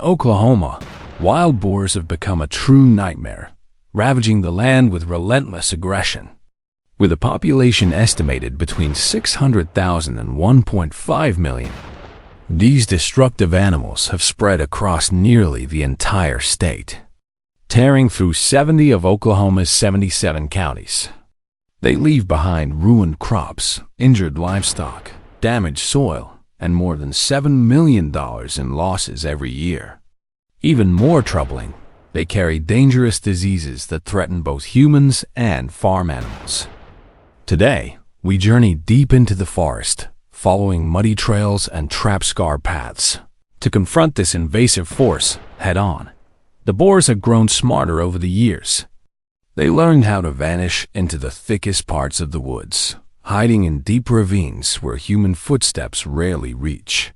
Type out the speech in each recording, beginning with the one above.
In Oklahoma, wild boars have become a true nightmare, ravaging the land with relentless aggression. With a population estimated between 600,000 and 1.5 million, these destructive animals have spread across nearly the entire state, tearing through 70 of Oklahoma's 77 counties. They leave behind ruined crops, injured livestock, damaged soil, and more than $7 million in losses every year. Even more troubling, they carry dangerous diseases that threaten both humans and farm animals. Today, we journey deep into the forest, following muddy trails and trap-scarred paths, to confront this invasive force head-on. The boars have grown smarter over the years. They learned how to vanish into the thickest parts of the woods, hiding in deep ravines where human footsteps rarely reach.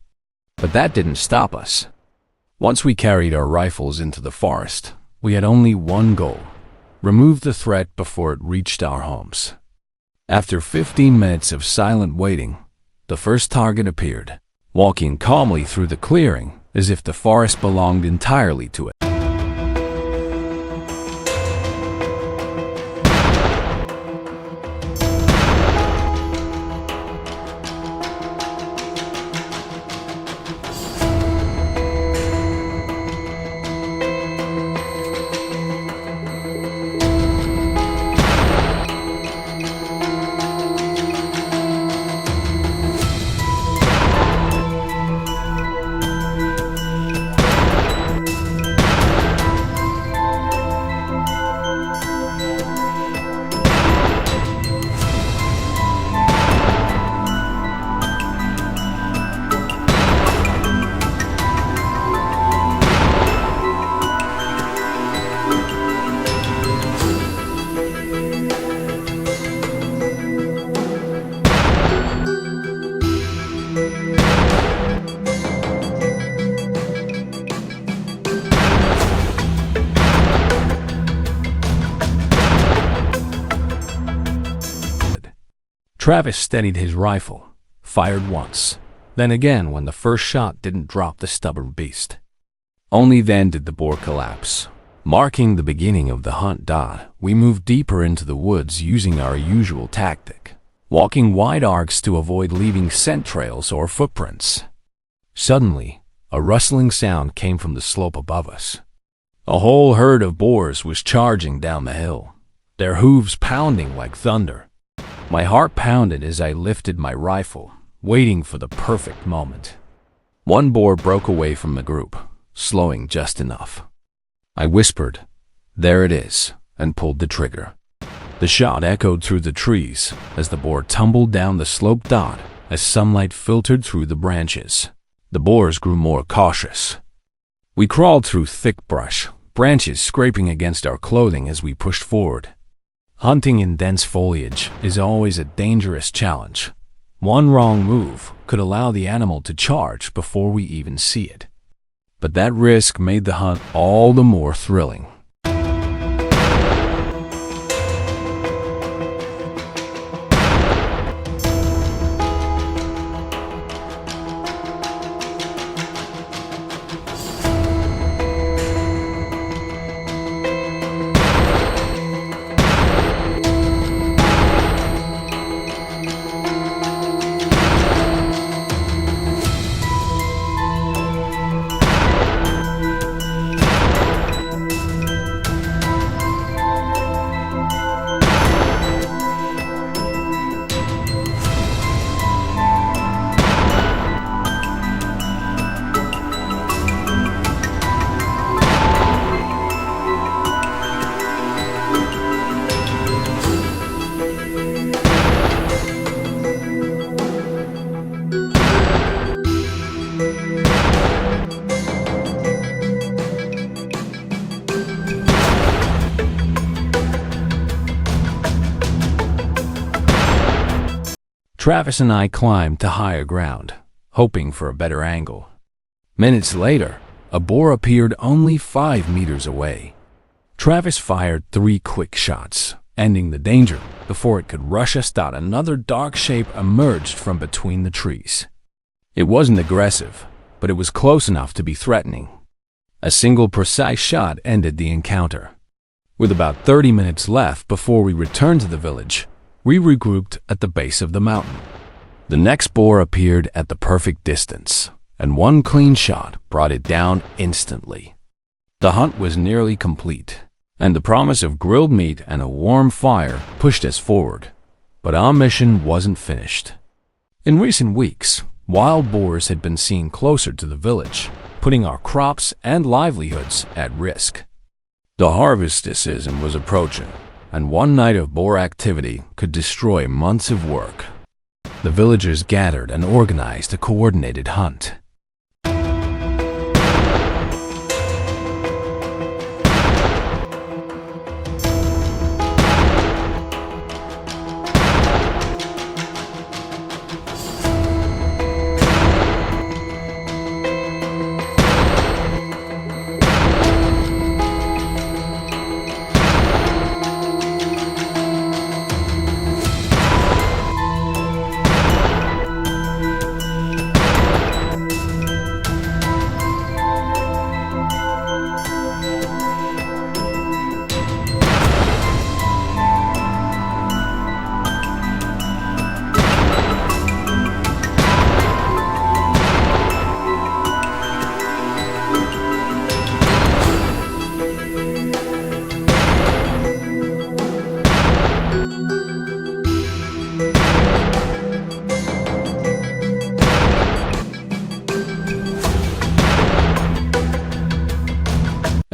But that didn't stop us. Once we carried our rifles into the forest, we had only one goal: remove the threat before it reached our homes. After 15 minutes of silent waiting, the first target appeared, walking calmly through the clearing as if the forest belonged entirely to it. Travis steadied his rifle, fired once, then again when the first shot didn't drop the stubborn beast. Only then did the boar collapse. Marking the beginning of the hunt, we moved deeper into the woods using our usual tactic, walking wide arcs to avoid leaving scent trails or footprints. Suddenly, a rustling sound came from the slope above us. A whole herd of boars was charging down the hill, their hooves pounding like thunder. My heart pounded as I lifted my rifle, waiting for the perfect moment. One boar broke away from the group, slowing just enough. I whispered, "There it is," and pulled the trigger. The shot echoed through the trees as the boar tumbled down the slope as sunlight filtered through the branches. The boars grew more cautious. We crawled through thick brush, branches scraping against our clothing as we pushed forward. Hunting in dense foliage is always a dangerous challenge. One wrong move could allow the animal to charge before we even see it. But that risk made the hunt all the more thrilling. Travis and I climbed to higher ground, hoping for a better angle. Minutes later, a boar appeared only 5 meters away. Travis fired 3 quick shots, ending the danger before it could rush us. Another dark shape emerged from between the trees. It wasn't aggressive, but it was close enough to be threatening. A single precise shot ended the encounter. With about 30 minutes left before we returned to the village, we regrouped at the base of the mountain. The next boar appeared at the perfect distance, and one clean shot brought it down instantly. The hunt was nearly complete, and the promise of grilled meat and a warm fire pushed us forward. But our mission wasn't finished. In recent weeks, wild boars had been seen closer to the village, putting our crops and livelihoods at risk. The harvest season was approaching, and one night of boar activity could destroy months of work. The villagers gathered and organized a coordinated hunt.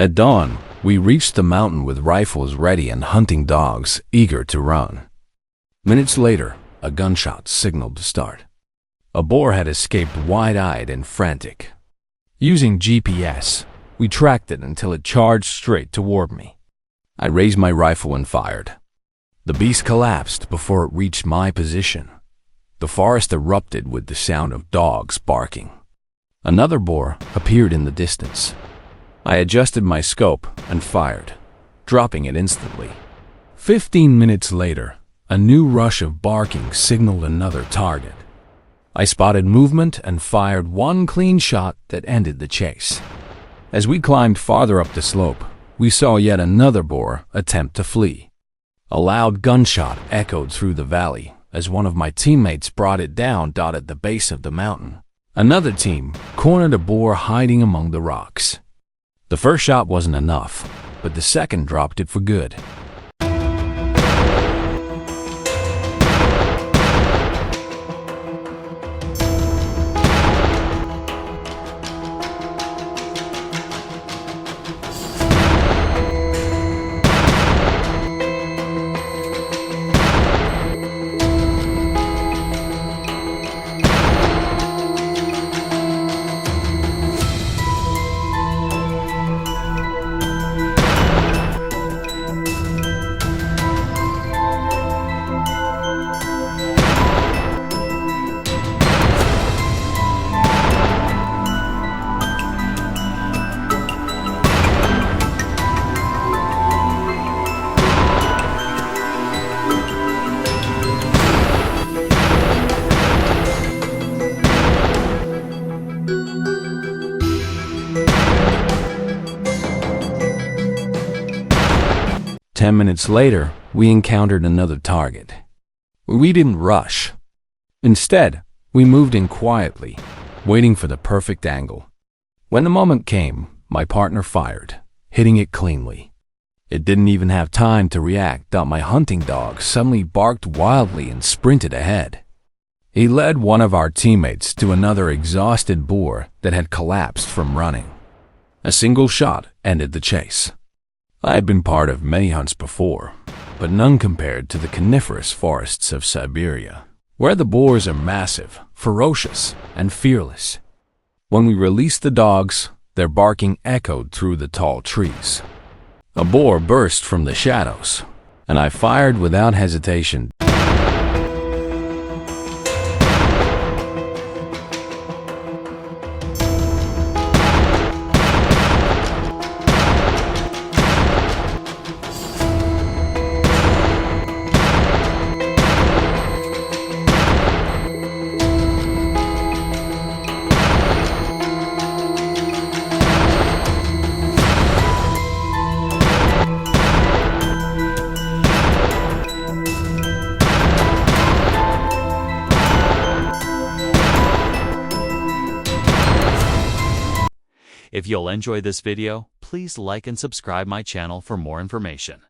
At dawn, we reached the mountain with rifles ready and hunting dogs eager to run. Minutes later, a gunshot signaled to start. A boar had escaped wide-eyed and frantic. Using GPS, we tracked it until it charged straight toward me. I raised my rifle and fired. The beast collapsed before it reached my position. The forest erupted with the sound of dogs barking. Another boar appeared in the distance. I adjusted my scope and fired, dropping it instantly. 15 minutes later, a new rush of barking signaled another target. I spotted movement and fired one clean shot that ended the chase. As we climbed farther up the slope, we saw yet another boar attempt to flee. A loud gunshot echoed through the valley as one of my teammates brought it down at the base of the mountain. Another team cornered a boar hiding among the rocks. The first shot wasn't enough, but the second dropped it for good. Ten minutes later, we encountered another target. We didn't rush. Instead, we moved in quietly, waiting for the perfect angle. When the moment came, my partner fired, hitting it cleanly. It didn't even have time to react that my hunting dog suddenly barked wildly and sprinted ahead. He led one of our teammates to another exhausted boar that had collapsed from running. A single shot ended the chase. I had been part of many hunts before, but none compared to the coniferous forests of Siberia, where the boars are massive, ferocious, and fearless. When we released the dogs, their barking echoed through the tall trees. A boar burst from the shadows, and I fired without hesitation. If you'll enjoy this video, please like and subscribe my channel for more information.